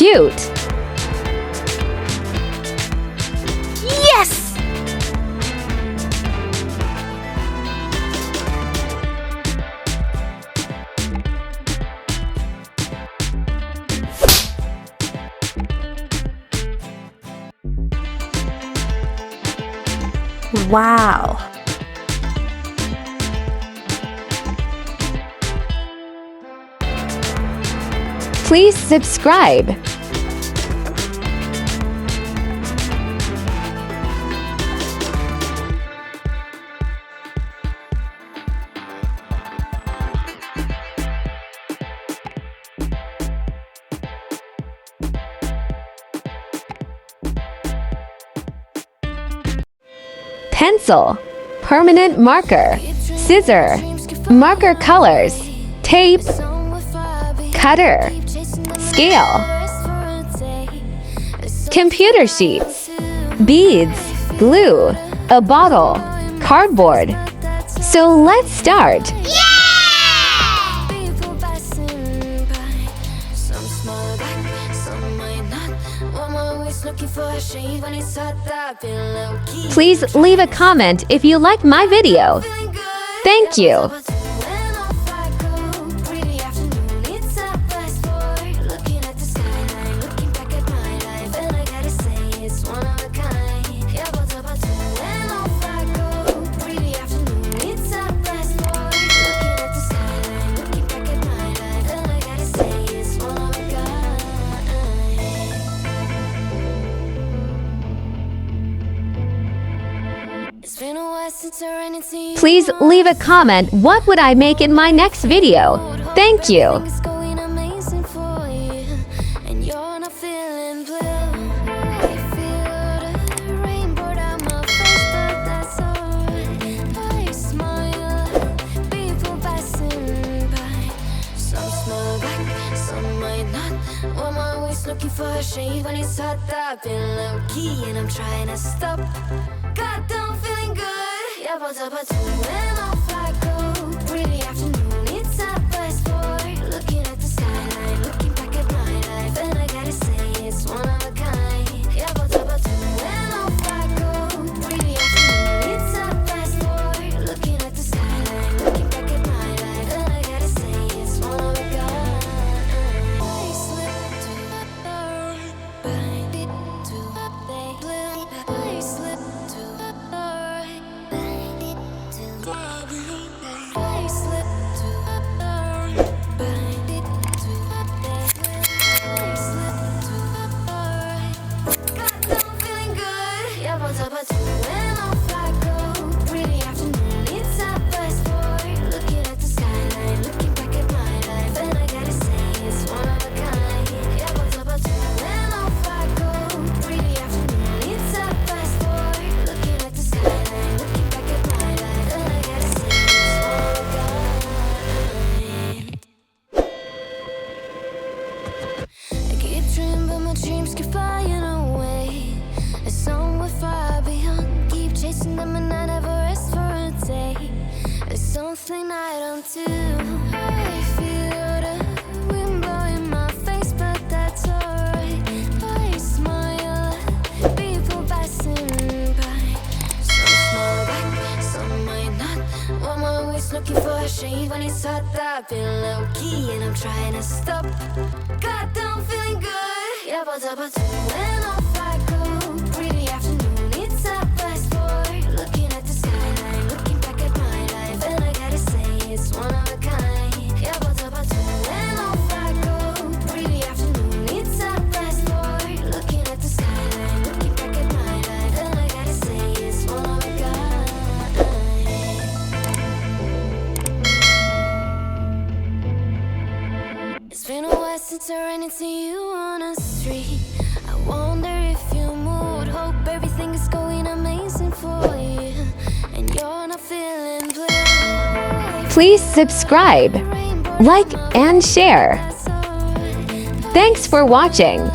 cute! Yes! Wow! Please subscribe. Pencil, permanent marker, scissor, marker colors, tape, cutter, scale, computer sheets, beads, glue, a bottle, cardboard. So let's start. Please leave a comment if you like my video. Thank you. Please leave a comment what would I make in my next video. Thank you. Looking for a shade when it's hot, I've been low-key and I'm trying to stop. God, I'm feeling good. Yeah, but when off I go. Pretty afternoon, it's a best boy. Looking at the skyline, looking back at my life, and I gotta say it's one of a kind. Yeah, but when off I go. Pretty afternoon, it's a best boy. Looking at the skyline, looking back at my life, and I gotta say it's one of a kind. I slipped to bind it to I slipped to bind it to I slipped to bind it to I slipped to God, I'm feeling good. Yeah, but when off I go. Pretty afternoon, it's a best boy. Looking at the skyline, looking back at my life, and I gotta say it's one of a kind. Yeah, but when off I go. Pretty afternoon, it's a best boy. Looking at the skyline, looking back at my life, and I gotta say it's one of a kind. I keep dreaming, but my dreams keep flying away. A song we're far beyond. Keep chasing them and I never rest for a day. There's something I don't do. I feel the wind blowing my face, but that's alright. I smile at people passing by. Some smile back, some might not. I'm always looking for a shade when it's hot. I've been low-key and I'm trying to stop. God, I'm feeling good. Yeah, but when off I go. Pretty afternoon, it's a best boy. Looking at the skyline, looking back at my life, and I gotta say it's one of a kind. Yeah, but when off I go. Pretty afternoon, it's a best boy. Looking at the skyline, looking back at my life, and I gotta say it's one of a kind. It's been a while since I ran into you on a street. I wonder if you moved. Hope everything is going amazing for you, and you're not feeling blue. Please subscribe, like, and share. Thanks for watching.